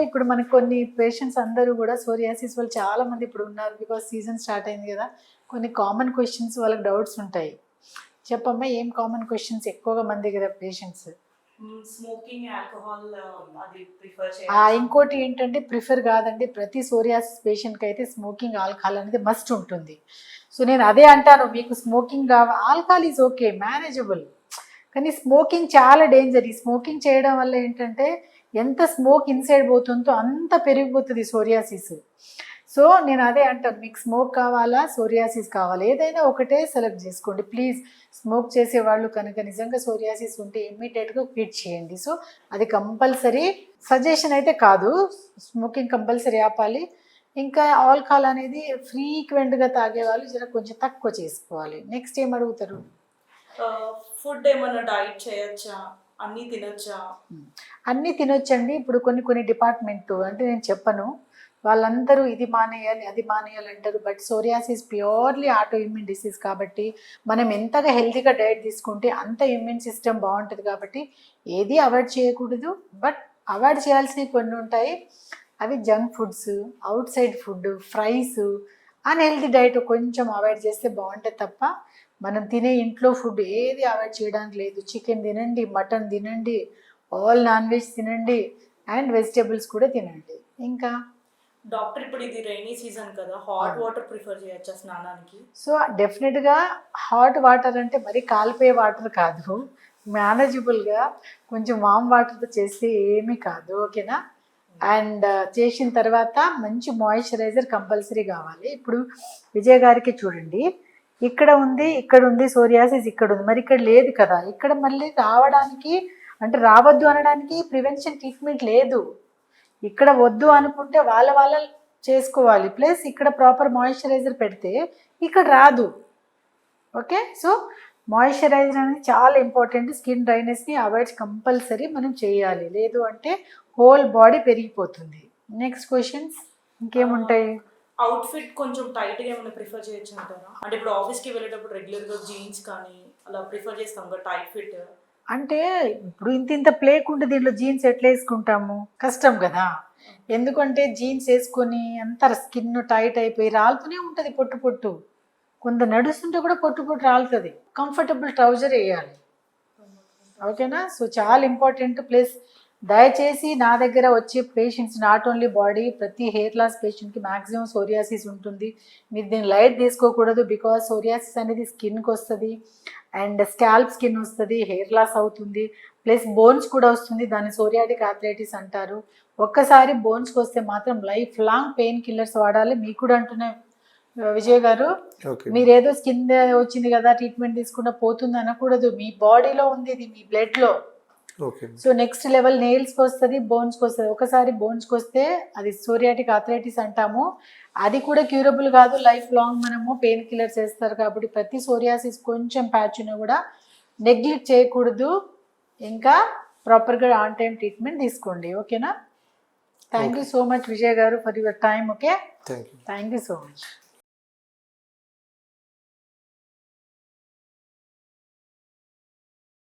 ఇప్పుడు మనకు కొన్ని పేషెంట్స్ అందరూ కూడా సోరియాసిస్ వాళ్ళు చాలా మంది ఇప్పుడు ఉన్నారు, బికాస్ సీజన్ స్టార్ట్ అయింది కదా. కొన్ని కామన్ క్వశ్చన్స్ వాళ్ళకి డౌట్స్ ఉంటాయి. చెప్పమ్మా, ఏం కామన్ క్వశ్చన్స్ ఎక్కువగా మన దగ్గర పేషెంట్స్? స్మోకింగ్, ఆల్కహాల్ అది ప్రిఫర్ ఇంకోటి ఏంటంటే ప్రిఫర్ కాదండి, ప్రతి సోరియాసిస్ పేషెంట్కి అయితే స్మోకింగ్ ఆల్కహాల్ అనేది మస్ట్ ఉంటుంది. సో నేను అదే అంటాను, మీకు smoking alcohol is okay, manageable, కానీ స్మోకింగ్ చాలా డేంజర్. ఈ స్మోకింగ్ చేయడం వల్ల ఏంటంటే ఎంత స్మోక్ ఇన్సైడ్ పోతుందో అంత పెరిగిపోతుంది సోరియాసిస్. సో నేను అదే అంటాను, మీకు స్మోక్ కావాలా సోరియాసిస్ కావాలా, ఏదైనా ఒకటే సెలెక్ట్ చేసుకోండి ప్లీజ్. స్మోక్ చేసేవాళ్ళు కనుక నిజంగా సోరియాసిస్ ఉంటే ఇమ్మీడియట్గా క్విట్ చేయండి. సో అది కంపల్సరీ, సజెషన్ అయితే కాదు, స్మోకింగ్ కంపల్సరీ ఆపాలి. ఇంకా ఆల్కహాల్ అనేది ఫ్రీక్వెంట్గా తాగే వాళ్ళు జర కొంచెం తక్కువ చేసుకోవాలి. నెక్స్ట్ ఏం అడుగుతారు? ఫుడ్ ఏమన్నా డైట్ చేయొచ్చా, అన్నీ తినొచ్చా? అన్నీ తినొచ్చండి. ఇప్పుడు కొన్ని డిపార్ట్మెంట్ అంటే నేను చెప్పను, వాళ్ళందరూ ఇది మానేయాలి అది మానేయాలి అంటారు. But psoriasis purely auto immune disease కాబట్టి మనం ఎంతగా హెల్తీగా డైట్ తీసుకుంటే అంత ఇమ్యూన్ సిస్టమ్ బాగుంటుంది. కాబట్టి ఏది అవాయిడ్ చేయకూడదు, బట్ అవాయిడ్ చేయాల్సినవి కొన్ని ఉంటాయి. అవి junk foods, out side food, fries, unhealthy diet కొంచెం అవాయిడ్ చేస్తే బాగుంటుంది తప్ప మనం తినే ఇంట్లో ఫుడ్ ఏది అవాయిడ్ చేయడానికి లేదు. చికెన్ తినండి, మటన్ తినండి, ఆల్ నాన్ వెజ్ తినండి, అండ్ వెజిటేబుల్స్ కూడా తినండి. ఇంకా డాక్టర్, ఇప్పుడు ఇది రైనీ సీజన్ కదా, హాట్ వాటర్ ప్రిఫర్ చేయొచ్చా స్నానానికి? సో డెఫినెట్గా హాట్ వాటర్ అంటే మరి కాలిపోయే వాటర్ కాదు, మేనేజబుల్గా కొంచెం వామ్ వాటర్తో చేస్తే ఏమీ కాదు, ఓకేనా. అండ్ చేసిన తర్వాత మంచి మాయిశ్చరైజర్ కంపల్సరీ కావాలి. ఇప్పుడు విజయ్ గారికి చూడండి, ఇక్కడ ఉంది సోరియాసిస్, ఇక్కడ ఉంది, మరి ఇక్కడ లేదు కదా. ఇక్కడ మళ్ళీ రావడానికి అంటే రావద్దు అనడానికి ప్రివెన్షన్ ట్రీట్మెంట్ లేదు. ఇక్కడ వద్దు అనుకుంటే వాళ్ళ చేసుకోవాలి, ప్లస్ ఇక్కడ ప్రాపర్ మాయిశ్చరైజర్ పెడితే ఇక్కడ రాదు. ఓకే, సో మాయిశ్చరైజర్ అనేది చాలా ఇంపార్టెంట్. స్కిన్ డ్రైనెస్ని అవాయిడ్ కంపల్సరీ మనం చేయాలి, లేదు అంటే హోల్ బాడీ పెరిగిపోతుంది. నెక్స్ట్ క్వశ్చన్స్ ఇంకేముంటాయి? అవుట్ఫిట్ కొంచెం టైట్గా ఏమైనా ప్రిఫర్ చేయొచ్చు అంటారా? అంటే ఇప్పుడు ఆఫీస్కి వెళ్ళేటప్పుడు రెగ్యులర్గా జీన్స్ కానీ అలా ప్రిఫర్ చేస్తాం కదా, టైట్ ఫిట్. అంటే ఇప్పుడు ఇంత ప్లేక్ ఉంటే దీంట్లో జీన్స్ ఎట్లా వేసుకుంటాము, కష్టం కదా. ఎందుకంటే జీన్స్ వేసుకొని అంత స్కిన్ టైట్ అయిపోయి రాలుతూనే ఉంటుంది పొట్టు. కొంత నడుస్తుంటే కూడా పొట్టు రాలుతుంది. కంఫర్టబుల్ ట్రౌజర్ వేయాలి, ఓకేనా. సో చాలా ఇంపార్టెంట్. ప్లస్ దయచేసి నా దగ్గర వచ్చే పేషెంట్స్ నాట్ ఓన్లీ బాడీ, ప్రతి హెయిర్ లాస్ పేషెంట్కి మ్యాక్సిమం సోరియాసిస్ ఉంటుంది. మీరు దీన్ని లైట్ తీసుకోకూడదు, బికాజ్ సోరియాసిస్ అనేది స్కిన్కి వస్తుంది, అండ్ స్కాల్ప్ స్కిన్ వస్తుంది, హెయిర్ లాస్ అవుతుంది, ప్లస్ బోన్స్ కూడా వస్తుంది. దాన్ని సోరియాటిక్ ఆర్థరైటిస్ అంటారు. ఒక్కసారి బోన్స్కి వస్తే మాత్రం లైఫ్ లాంగ్ పెయిన్ కిల్లర్స్ వాడాలి. మీకు కూడా అంటున్నా విజయ్ గారు, మీరేదో స్కిన్ వచ్చింది కదా ట్రీట్మెంట్ తీసుకుంటా పోతుంది అనకూడదు. మీ బాడీలో ఉంది ఇది, మీ బ్లడ్లో. సో నెక్స్ట్ లెవెల్ నెయిల్స్కి వస్తుంది, బోన్స్కి వస్తుంది. ఒకసారి బోన్స్కి వస్తే అది సోరియాటిక్ ఆర్థరైటిస్ అంటాము. అది కూడా క్యూరబుల్ కాదు, లైఫ్ లాంగ్ మనము పెయిన్ కిల్లర్స్ వేస్తారు. కాబట్టి ప్రతి సోరియాసిస్ కొంచెం ప్యాచ్ ఉన్నా కూడా నెగ్లెక్ట్ చేయకూడదు. ఇంకా ప్రాపర్గా ఆన్ టైం ట్రీట్మెంట్ తీసుకోండి, ఓకేనా. Thank you so much Vijay garu for your time. Okay, thank you so much.